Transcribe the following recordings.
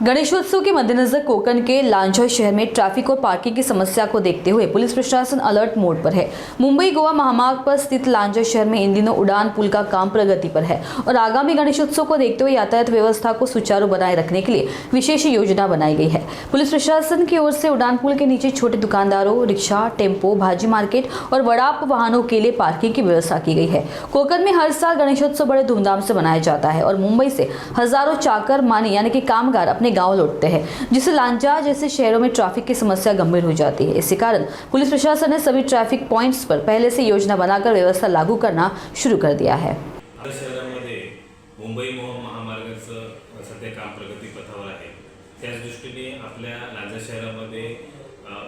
गणेशोत्सव के मद्देनजर कोकण के लांजा शहर में ट्रैफिक और पार्किंग की समस्या को देखते हुए पुलिस प्रशासन अलर्ट मोड पर है। मुंबई गोवा महामार्ग पर स्थित लांजा शहर में इन दिनों उड़ान पुल का काम प्रगति पर है और आगामी गणेशोत्सव को देखते हुए यातायात व्यवस्था को सुचारू बनाए रखने के लिए विशेष योजना बनाई गई है। पुलिस प्रशासन की ओर से उड़ान पुल के नीचे छोटे दुकानदारों, रिक्शा, टेम्पो, भाजी मार्केट और वड़ाप वाहनों के लिए पार्किंग की व्यवस्था की गई है। कोकण में हर साल गणेशोत्सव बड़े धूमधाम से मनाया जाता है और मुंबई से हजारों चाकर मानी यानी कि कामगार अपने गांव लौटते हैं, जिससे लांजा जैसे शहरों में ट्रैफिक की समस्या गंभीर हो जाती है। इसी कारण पुलिस प्रशासन ने सभी ट्रैफिक पॉइंट्स पर पहले से योजना बनाकर व्यवस्था लागू करना शुरू कर दिया है। शहरामध्ये मुंबई महामार्गाचं सध्या काम प्रगतीपथावर आहे। त्याच दृष्टीने आपल्या लांजा शहरामध्ये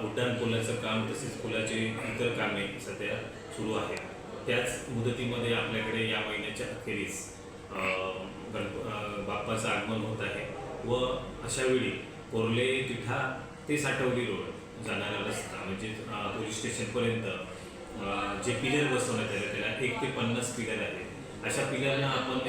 उड्डाण पुलाचं काम तसेच पुलाचे इतर कामे सध्या सुरू आहे। त्याच मुदतीमध्ये आपल्याकडे या महिन्याच्या अखेरीस बाप्पाचं आगमन होत आहे व अशा वेळी कोर्ले तिठा ते साठवली रोड जाणारा रस्ता म्हणजे पोलीस स्टेशनपर्यंत जे पिलर बसवण्यात आले त्याला 1 ते 50 पिलर आहेत। अशा पिलरना आपण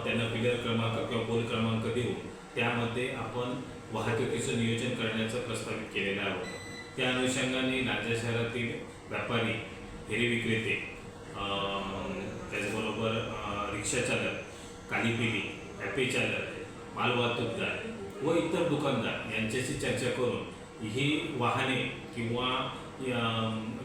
त्यांना पिलर क्रमांक किंवा पोल क्रमांक देऊ त्यामध्ये आपण वाहतुकीचं नियोजन करण्याचं प्रस्तावित केलेलं आहे। त्या अनुषंगाने लांजा शहरातील व्यापारी, फेरी विक्रेते, त्याचबरोबर रिक्षा चालक, कालीपिली, ॲपे चालक, माल वाहतूकदार व इतर दुकानदार यांच्याशी चर्चा करून ही वाहने किंवा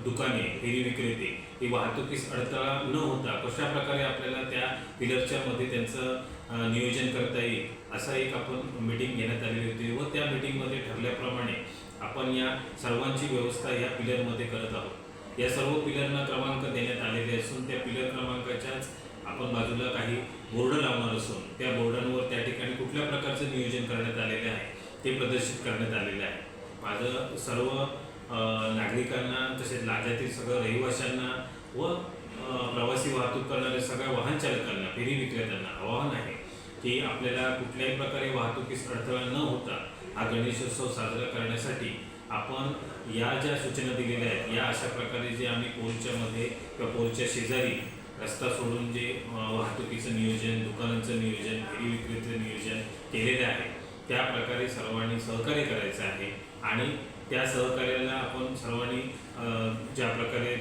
दुकाने, फेरी विक्रेते ही वाहतुकीस अडथळा न होता कशा प्रकारे आपल्याला त्या पिलरच्या मध्ये त्यांचं नियोजन करता येईल असा एक आपण मीटिंग घेण्यात आलेली होती व त्या मीटिंगमध्ये ठरल्याप्रमाणे आपण या सर्वांची व्यवस्था या पिलरमध्ये करत आहोत। या सर्व पिलरना क्रमांक देण्यात आलेले असून त्या पिलर क्रमांकाच्याच आपण बाजूला काही बोर्ड लावणार असून त्या बोर्डांवर त्या ठिकाणी कुठल्या प्रकारचं नियोजन करण्यात आलेले आहे ते प्रदर्शित करण्यात आलेले आहे। माझं सर्व नागरिकांना तसेच लांजातील सगळ्या रहिवाशांना व प्रवासी वाहतूक करणाऱ्या सगळ्या वाहन चालकांना, फेरी विक्रेत्यांना आवाहन आहे की आपल्याला कुठल्याही प्रकारे वाहतुकीस अडथळा न होता हा गणेशोत्सव साजरा करण्यासाठी आपण या ज्या सूचना दिलेल्या आहेत या अशा प्रकारे जे आम्ही पोलच्या मध्ये किंवा पोलच्या शेजारी रस्ता सोडून जे वाहतुकीचं नियोजन, दुकानांचं नियोजन, फेरी विक्रेचं नियोजन केलेलं आहे त्या प्रकारे सर्वांनी सहकार्य करायचं आहे आणि त्या सहकार्याला आपण सर्वांनी ज्या प्रकारे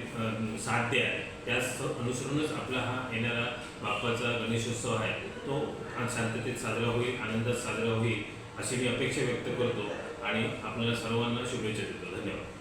साथ द्या त्याच अनुसरूनच आपला हा येणारा बाप्पाचा गणेशोत्सव आहे तो शांततेत साजरा होईल, आनंदात साजरा होईल अशी मी अपेक्षा व्यक्त करतो आणि आपल्याला सर्वांना शुभेच्छा देतो। धन्यवाद।